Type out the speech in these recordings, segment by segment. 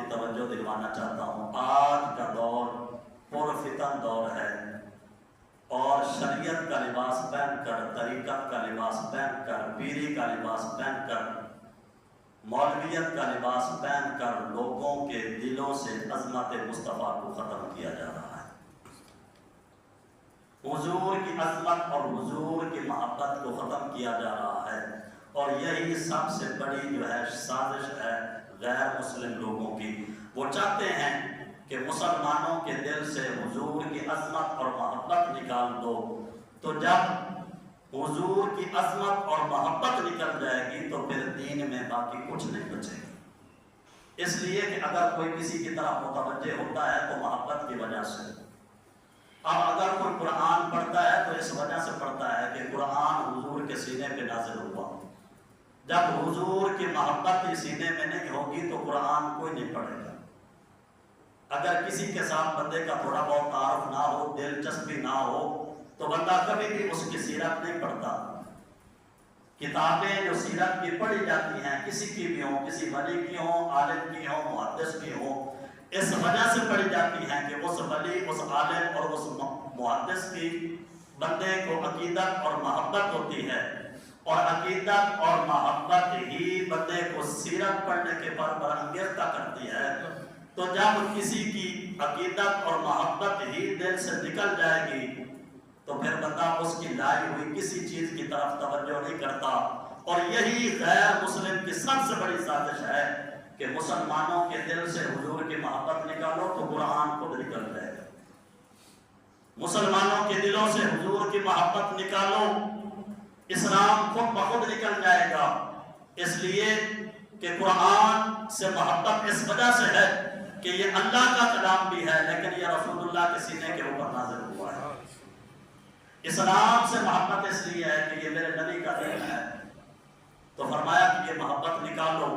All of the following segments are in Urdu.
توجہ دلوانا چاہتا ہوں، آج کا دور پرفتن دور ہے، اور شریعت کا لباس پہن کر، طریقت کا لباس پہن کر، پیری کا لباس پہن کر، مولویت کا لباس پہن کر لوگوں کے دلوں سے عظمت مصطفیٰ کو ختم کیا جا رہا ہے۔ حضور کی عظمت اور حضور کی محبت کو ختم کیا جا رہا ہے، اور یہی سب سے بڑی جو ہے سازش ہے غیر مسلم لوگوں کی۔ وہ چاہتے ہیں کہ مسلمانوں کے دل سے حضور کی عظمت اور محبت نکال دو، تو جب حضور کی عظمت اور محبت نکل جائے گی تو پھر دین میں باقی کچھ نہیں بچے گا۔ اس لیے کہ اگر کوئی کسی کی طرف متوجہ ہوتا ہے تو محبت کی وجہ سے، اب اگر کوئی قرآن پڑھتا ہے تو اس وجہ سے پڑھتا ہے کہ قرآن حضور کے سینے پہ نازل ہوا۔ جب حضور کی محبت ہی سینے میں نہیں ہوگی تو قرآن کوئی نہیں پڑھے گا۔ اگر کسی کے ساتھ بندے کا تھوڑا بہت تعارف نہ ہو، دلچسپی نہ ہو، تو بندہ کبھی بھی اس کی سیرت نہیں پڑھتا۔ کتابیں جو سیرت کی پڑھی جاتی ہیں، کسی کی بھی ہوں، کسی ولی کی ہوں، عالم کی ہوں، محدث کی ہوں، اس وجہ سے پڑھی جاتی ہیں کہ اس ولی، اس عالم اور اس محدث کی بندے کو عقیدت اور محبت ہوتی ہے، اور عقیدت اور محبت ہی بندے کو سیرت پڑھنے کے پر برانگیختہ کرتی ہے۔ تو جب کسی کی عقیدت اور محبت ہی دل سے نکل جائے گی تو پھر بندہ اس کی لائی ہوئی کسی چیز کی طرف توجہ نہیں کرتا۔ اور یہی غیر مسلم کی سب سے بڑی سازش ہے کہ مسلمانوں کے دل سے حضور کی محبت نکالو تو قرآن خود نکل جائے گا، مسلمانوں کے دلوں سے حضور کی محبت نکالو، اسلام خود بخود نکل جائے گا۔ اس لیے کہ قرآن سے محبت اس وجہ سے ہے کہ یہ اللہ کا کلام بھی ہے، لیکن یہ رسول اللہ کے سینے کے اوپر نازل ہوا ہے۔ اسلام سے محبت اس لیے ہے کہ یہ میرے نبی کا دین ہے، تو فرمایا کہ یہ محبت نکالو۔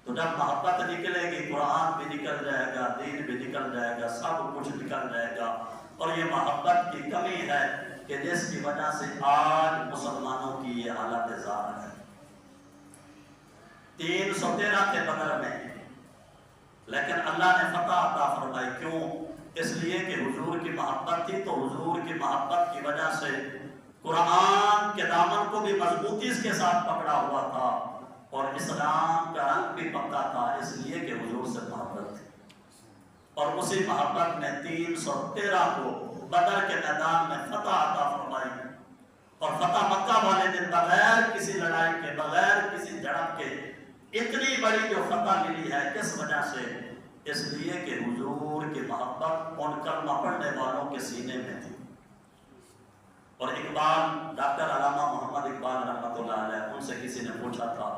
تو جب محبت نکلے گی قرآن بھی نکل جائے گا، دین بھی نکل جائے گا، سب کچھ نکل جائے گا۔ اور یہ محبت کی کمی ہے کہ جس کی وجہ سے آج مسلمانوں کی یہ حالت زار ہے۔ 313 کے بدر میں لیکن اللہ نے فتح عطا فرمائی، کیوں؟ اس لیے کہ حضور کی محبت تھی، تو حضور کی محبت کی وجہ سے قرآن کے دامن کو بھی مضبوطی کے ساتھ پکڑا ہوا تھا، اور اسلام کا رنگ بھی پکا تھا، اس لیے کہ حضور سے محبت تھی۔ اور اسی محبت میں 313 کو بدر کے میدان میں فتح عطا فرمائی، اور فتح مکہ والے دن بغیر کسی لڑائی کے، بغیر کسی جھڑپ کے اتنی بڑی جو فتح ملی ہے، کس وجہ سے؟ اس لیے کہ حضور کی محبت ان کلمہ پڑھنے والوں کے سینے میں تھی۔ اور اقبال، ڈاکٹر علامہ محمد اقبال رحمۃ اللہ علیہ، ان سے کسی نے پوچھا تھا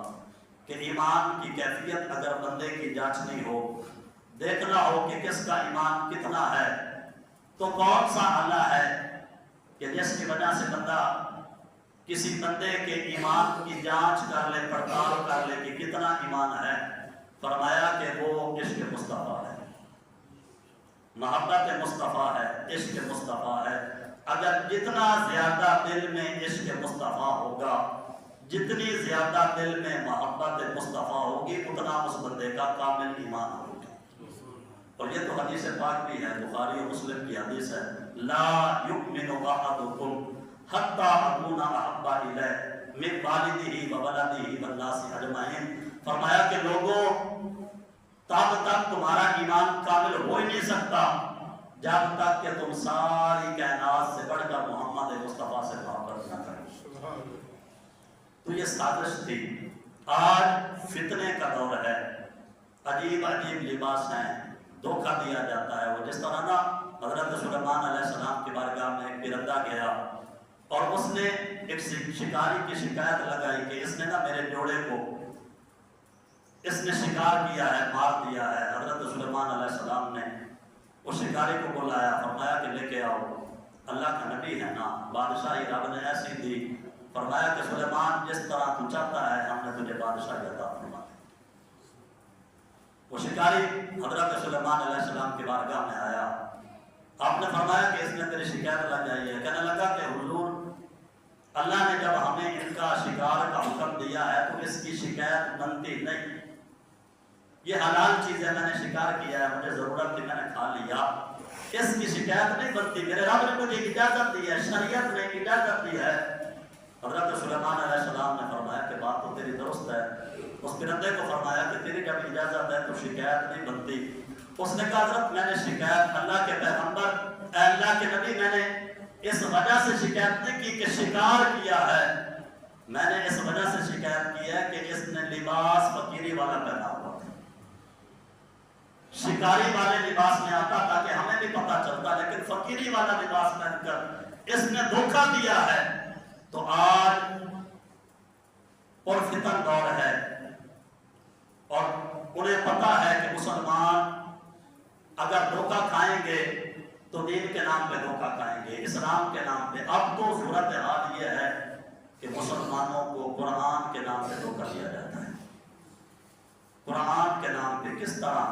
کہ ایمان کی کیفیت اگر بندے کی جانچنی ہو، دیکھنا ہو کہ کس کا ایمان کتنا ہے، تو کون سا آلہ ہے کہ جس کی وجہ سے بندہ کسی بندے کے ایمان کی جانچ کر لے، پڑتال کر لے کہ کتنا ایمان ہے؟ فرمایا کہ وہ عشق مصطفیٰ ہے، محبت مصطفیٰ ہے، عشق مصطفیٰ ہے۔ اگر جتنا زیادہ دل میں عشق مصطفیٰ ہوگا، جتنی زیادہ دل میں محبت مصطفیٰ ہوگی، اتنا اس بندے کا کامل ایمان ہوگا۔ اور یہ تو حدیث پاک بھی ہے، بخاری و مسلم کی حدیث ہے، لا یؤمن احدکم حتی اکون احب الیہ من والدہ وولدہ والناس اجمعین۔ فرمایا کہ لوگوں، تب تک تمہارا ایمان کامل ہو ہی نہیں سکتا جب تک کہ تم ساری کائنات سے بڑھ کر محمد مصطفیٰ سے محبت نہ کرو۔ تو یہ سازش تھی۔ آج فتنے کا دور ہے، عجیب عجیب لباس ہیں، دھوکہ دیا جاتا ہے۔ وہ جس طرح نا حضرت سلیمان علیہ السلام کی بارگاہ میں ایک پرندہ گیا اور اس نے ایک شکاری کی شکایت لگائی کہ اس نے نا میرے جوڑے کو اس نے شکار کیا ہے، مار دیا ہے۔ حضرت سلیمان علیہ السلام نے اس شکاری کو بلایا، فرمایا کہ لے کے آؤ، اللہ کا نبی ہے نا، بادشاہی رب نے ایسی دی۔ فرمایا کہ سلیمان جس طرح تو چاہتا ہے ہم نے تجھے بادشاہی عطا فرما دی۔ وہ شکاری حضرت سلیمان علیہ السلام کی بارگاہ میں آیا، آپ نے فرمایا کہ اس نے تیری شکایت لگائی ہے۔ کہنے لگا کہ حضور، اللہ نے جب ہمیں ان کا شکار کا حکم دیا ہے تو اس کی شکایت بنتی نہیں، یہ حلال چیز ہے، میں نے شکار کیا ہے، مجھے ضرورت تھی، میں نے کھا لیا، اس کی شکایت نہیں بنتی، میرے رب نے مجھے اجازت دی ہے، شریعت نے اجازت دی ہے۔ حضرت سلیمان علیہ السلام نے فرمایا کہ بات تو تیری درست ہے، اس پرندے کو فرمایا کہ تیری جب اجازت ہے تو شکایت نہیں بنتی۔ اس نے کہا حضرت میں نے شکایت اللہ کے پیغمبر اے اللہ کے نبی میں نے اس وجہ سے شکایت نہیں کی کہ شکار کیا ہے، میں نے اس وجہ سے شکایت کی ہے کہ اس نے لباس فقیری والا پہنا ہوا تھا، شکاری والے لباس میں آتا تھا کہ ہمیں بھی پتہ چلتا، لیکن فقیری والا لباس پہن کر اس نے دھوکہ دیا ہے۔ تو آج پرفتن دور ہے اور انہیں پتہ ہے کہ مسلمان اگر دھوکہ کھائیں گے تو دین کے نام پہ دھوکہ کھائیں گے، اسلام کے نام پہ۔ اب تو صورتحال یہ ہے کہ مسلمانوں کو قرآن کے نام پہ دھوکہ دیا جاتا ہے۔ قرآن کے نام پہ کس طرح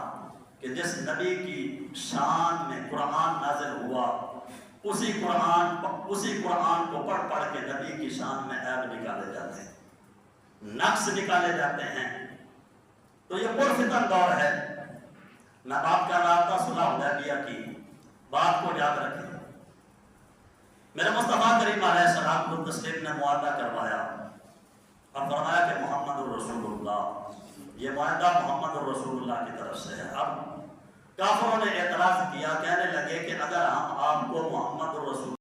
کہ جس نبی کی شان میں قرآن نازل ہوا اسی قرآن کو پڑھ کے نبی کی شان میں عیب نکالے جاتے ہیں، نقص نکالے جاتے ہیں۔ تو یہ پرفتن دور ہے۔ میں بات کر رہا تھا صلح حدیبیہ کی، بات کو یاد رکھیں۔ میرے مصطفیٰ کریم علیہ السلام کو تسلیم نے معاہدہ کروایا اور فرمایا کہ محمد الرسول اللہ، یہ معاہدہ محمد الرسول اللہ کی طرف سے ہے۔ اب کافروں نے اعتراض کیا، کہنے لگے کہ اگر ہم آپ کو محمد الرسول